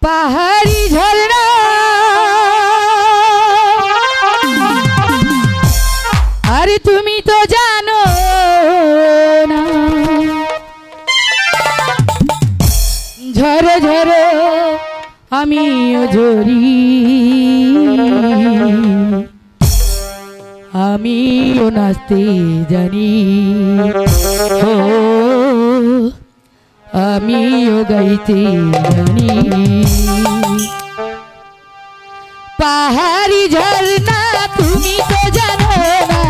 পাহাড়ি ঝরনা আরে তুমি তো জানো না ঝরে ঝরে আমিও ঝরি আমিও নাচতে জানি ও আমিও গাইতে জানি পাহাড়ি ঝরনা তুমি তো জানো না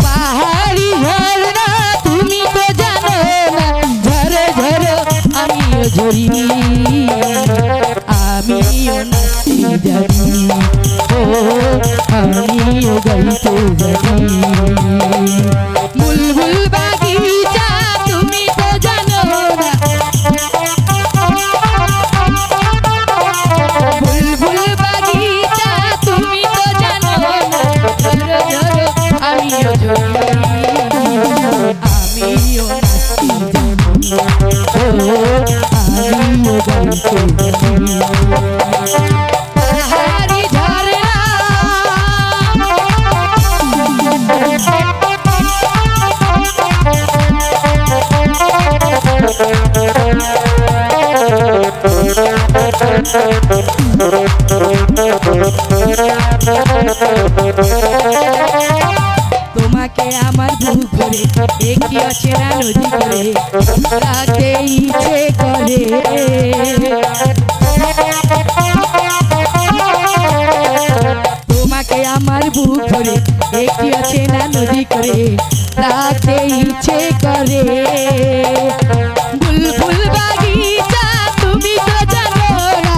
পাহাড়ি ঝরনা তুমি তো জানো না ঝরে ঝরে আমিও ঝরি আমিও নাচতে জানি ও আমিও গাইতে জানি বুলবুল বাগিচা তুমি তো জানো না বুলবুল বাগিচা তুমি তো জানো না ঝরো ঝরো আমিও ঝরি আমিও নাচতে জানি ও আমিও গাইতে জানি পাহাড়ি ঝরনা তোমাকে আমার বুক ভরে একটি অচেনা নদী করে রাখতে ইচ্ছে করে তোমাকে আমার বুক ভরে একটি অচেনা নদী করে রাখতে ইচ্ছে করে বুলবুল বাগিচা তুমি তো জানো না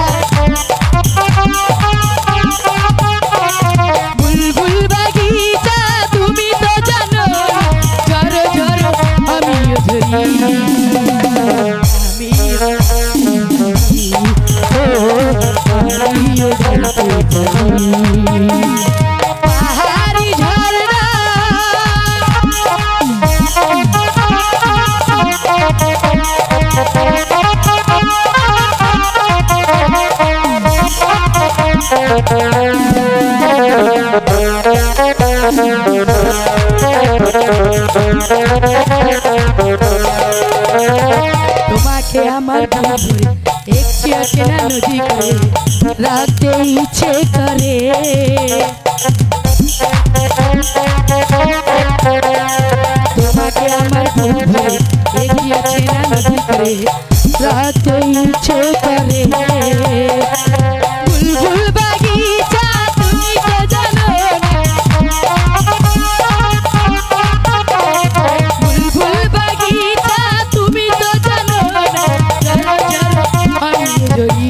বুলবুল বাগিচা তুমি তো জানো না ঝরো ঝরো আমিও ঝরি আমিও গাইতে জানি পাহাড়ি ঝরনা তোমাকে আমার বুক ভরে একটি অচেনা নদী করে রাখতে ইচ্ছে করে তোমাকে আমার বুক ভরে একটি অচেনা নদী করে রাখতে ইচ্ছে করে বুলবুল বাগিচা তুমি তো জানো না বুলবুল বাগিচা তুমি তো জানো না ঝরো ঝরো আমিও ঝরি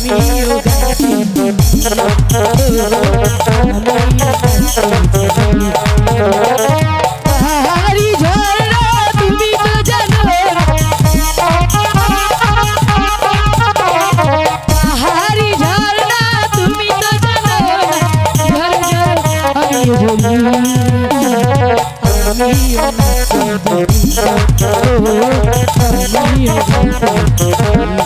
আমিও গাইতে পাহাড়ি ঝরনা তুমি তো জানো পাহাড়ি ঝরনা তুমি তো জানো ঝরো ঝরো আমিও ঝরি আমিও নাচতে জানি আমিও গাইতে জানি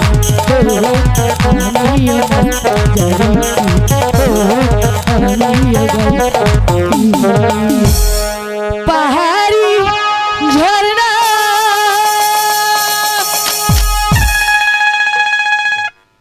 আমিও নাচতে জানি আমিও গাইতে জানি